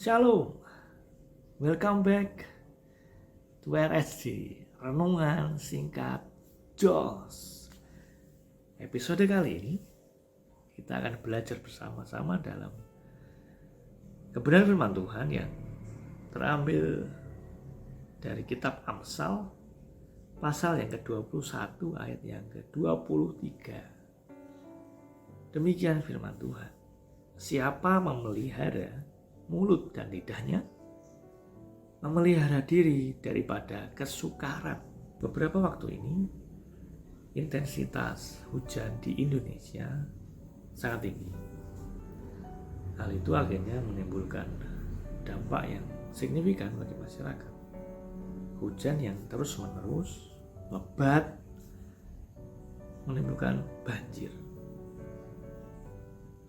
Shalom, welcome back to RSJ, Renungan Singkat Jos. Episode kali ini kita akan belajar bersama-sama dalam kebenaran firman Tuhan yang terambil dari kitab Amsal pasal yang ke-21 ayat yang ke-23. Demikian firman Tuhan. Siapa memelihara mulut dan lidahnya, memelihara diri daripada kesukaran. Beberapa waktu ini, intensitas hujan di Indonesia sangat tinggi. Hal itu akhirnya menimbulkan dampak yang signifikan bagi masyarakat. Hujan yang terus-menerus, lebat, menimbulkan banjir.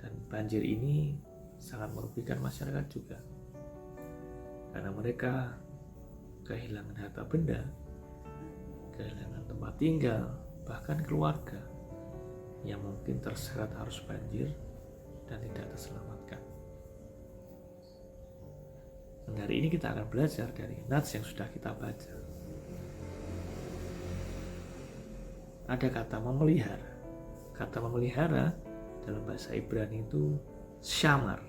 Dan banjir ini sangat merugikan masyarakat juga, karena mereka kehilangan harta benda, kehilangan tempat tinggal, bahkan keluarga yang mungkin terseret arus banjir dan tidak terselamatkan. Dan hari ini kita akan belajar dari nats yang sudah kita baca. Ada kata memelihara. Kata memelihara dalam bahasa Ibrani itu syamar,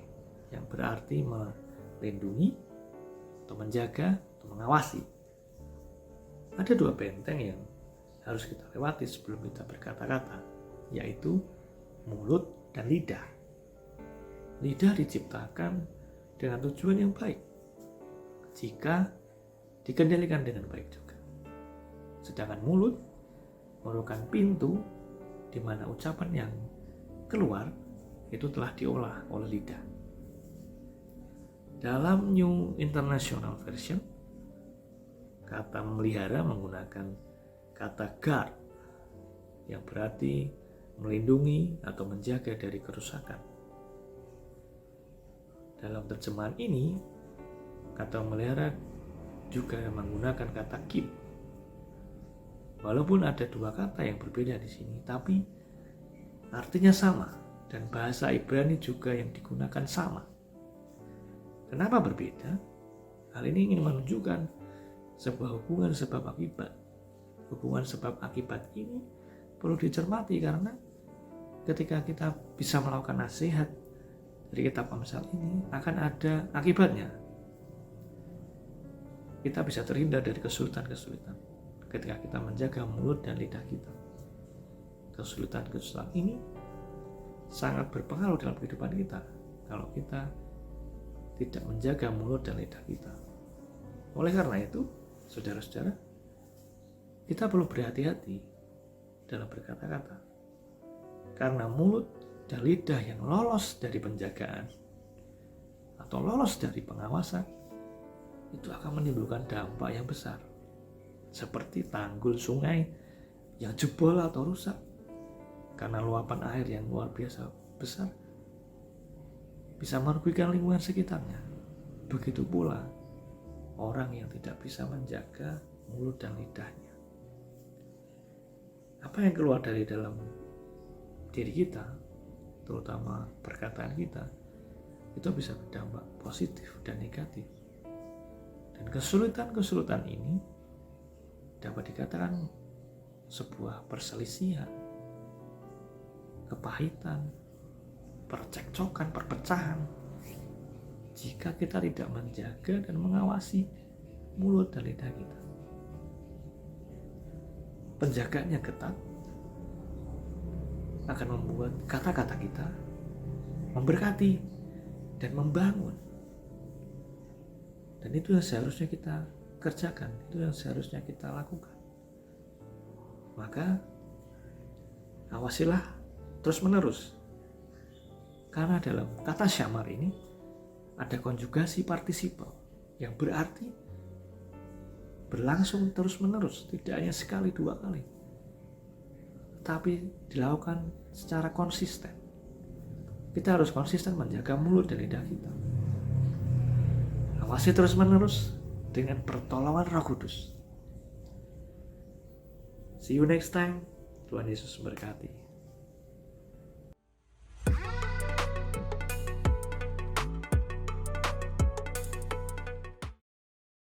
yang berarti melindungi atau menjaga atau mengawasi. Ada dua benteng yang harus kita lewati sebelum kita berkata-kata, yaitu mulut dan lidah. Lidah diciptakan dengan tujuan yang baik jika dikendalikan dengan baik juga. Sedangkan mulut merupakan pintu di mana ucapan yang keluar itu telah diolah oleh lidah. Dalam New International Version, kata memelihara menggunakan kata guard, yang berarti melindungi atau menjaga dari kerusakan. Dalam terjemahan ini, kata memelihara juga menggunakan kata keep. Walaupun ada dua kata yang berbeda di sini, tapi artinya sama, dan bahasa Ibrani juga yang digunakan sama. Kenapa berbeda? Hal ini ingin menunjukkan sebuah hubungan sebab akibat. Hubungan sebab akibat ini perlu dicermati, karena ketika kita bisa melakukan nasihat dari kitab Amsal ini, akan ada akibatnya. Kita bisa terhindar dari kesulitan-kesulitan ketika kita menjaga mulut dan lidah kita. Kesulitan-kesulitan ini sangat berpengaruh dalam kehidupan kita kalau kita tidak menjaga mulut dan lidah kita. Oleh karena itu, saudara-saudara, kita perlu berhati-hati dalam berkata-kata, karena mulut dan lidah yang lolos dari penjagaan atau lolos dari pengawasan itu akan menimbulkan dampak yang besar, seperti tanggul sungai yang jebol atau rusak karena luapan air yang luar biasa besar, bisa merugikan lingkungan sekitarnya. Begitu pula orang yang tidak bisa menjaga mulut dan lidahnya. Apa yang keluar dari dalam diri kita, terutama perkataan kita, itu bisa berdampak positif dan negatif. Dan kesulitan-kesulitan ini dapat dikatakan sebuah perselisihan, kepahitan, percekcokan, perpecahan, jika kita tidak menjaga dan mengawasi mulut dan lidah kita. Penjagaannya ketat akan membuat kata-kata kita memberkati dan membangun. Dan itu yang seharusnya kita kerjakan, itu yang seharusnya kita lakukan. Maka awasilah terus-menerus. Karena dalam kata syamar ini ada konjugasi partisipal yang berarti berlangsung terus-menerus, tidak hanya sekali dua kali, tapi dilakukan secara konsisten. Kita harus konsisten menjaga mulut dan lidah kita. Awasi terus-menerus dengan pertolongan Roh Kudus. See you next time. Tuhan Yesus memberkati.